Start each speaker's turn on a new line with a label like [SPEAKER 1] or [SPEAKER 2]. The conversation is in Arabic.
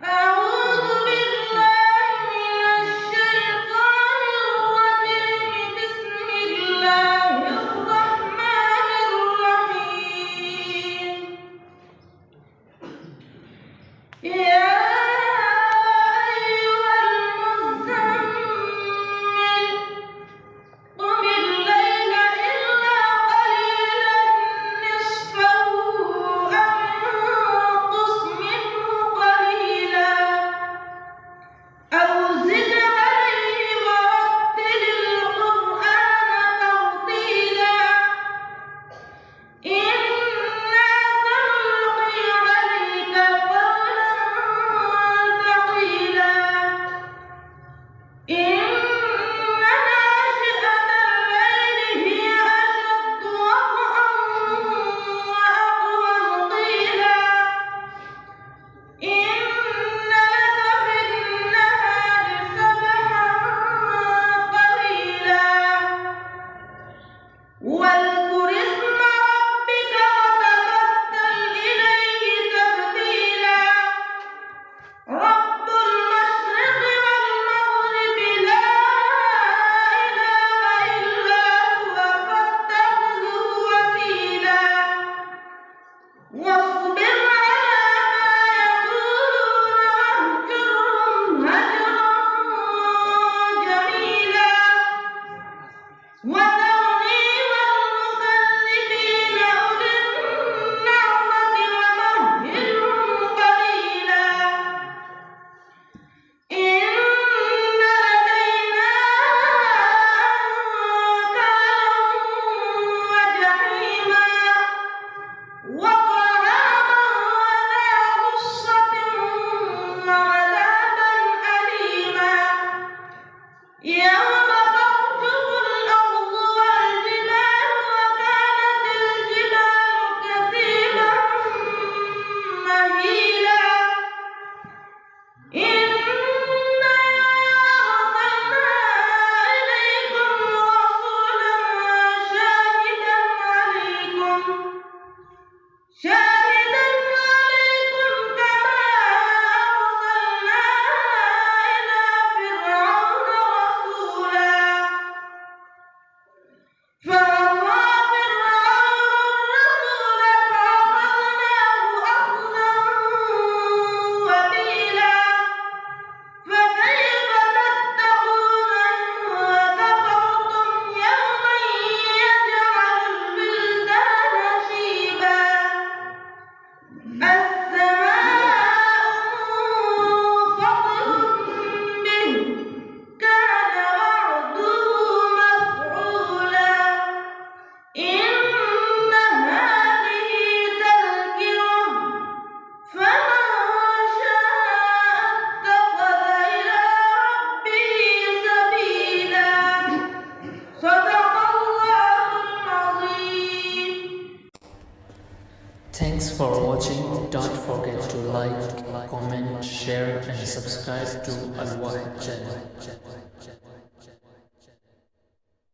[SPEAKER 1] أعوذ بالله من الشيطان الرجيم. بسم الله الرحمن الرحيم. يا أيها المزمل قم الليل إلا قليلا نصفه أو انقص منه قليلا أو زد عليه ورتل القرآن ترتيلا إنا سنلقي عليك قولا ثقيلا إن ناشئة الليل هي أشد وطئا وأقوم قيلا إن لك في النهار سبحا طويلا واذكر اسم ربك وتبتل إليه تبتيلا رب المشرق والمغرب لا إله إلا هو فاتخذه وكيلا واصبر على ما يقولون واهجرهم هجرا جميلا وذرني والمكذبين أولي النعمة ومهلهم قليلا إن لدينا أنكالا وجحيما وطعاما ذا غصة وعذابا أليما يوم ترجف الأرض والجبال وكانت الجبال كثيبا مهيلا إنا أرسلنا إليكم رسولا شاهدا عليكم كما أرسلنا إلى فرعون رسولا فعصى فرعون الرسول فأخذناه أخذا وبيلا فكيف تتقون إن كفرتم يوما يجعل الولدان شيبا السماء منفطر به كان وعده مفعولا إن هذه تذكرة فمن شاء اتخذ إلى ربه سبيلا صدق الله العظيم.
[SPEAKER 2] Thanks for watching. Don't forget to like, comment, share and subscribe to Al Wahid channel.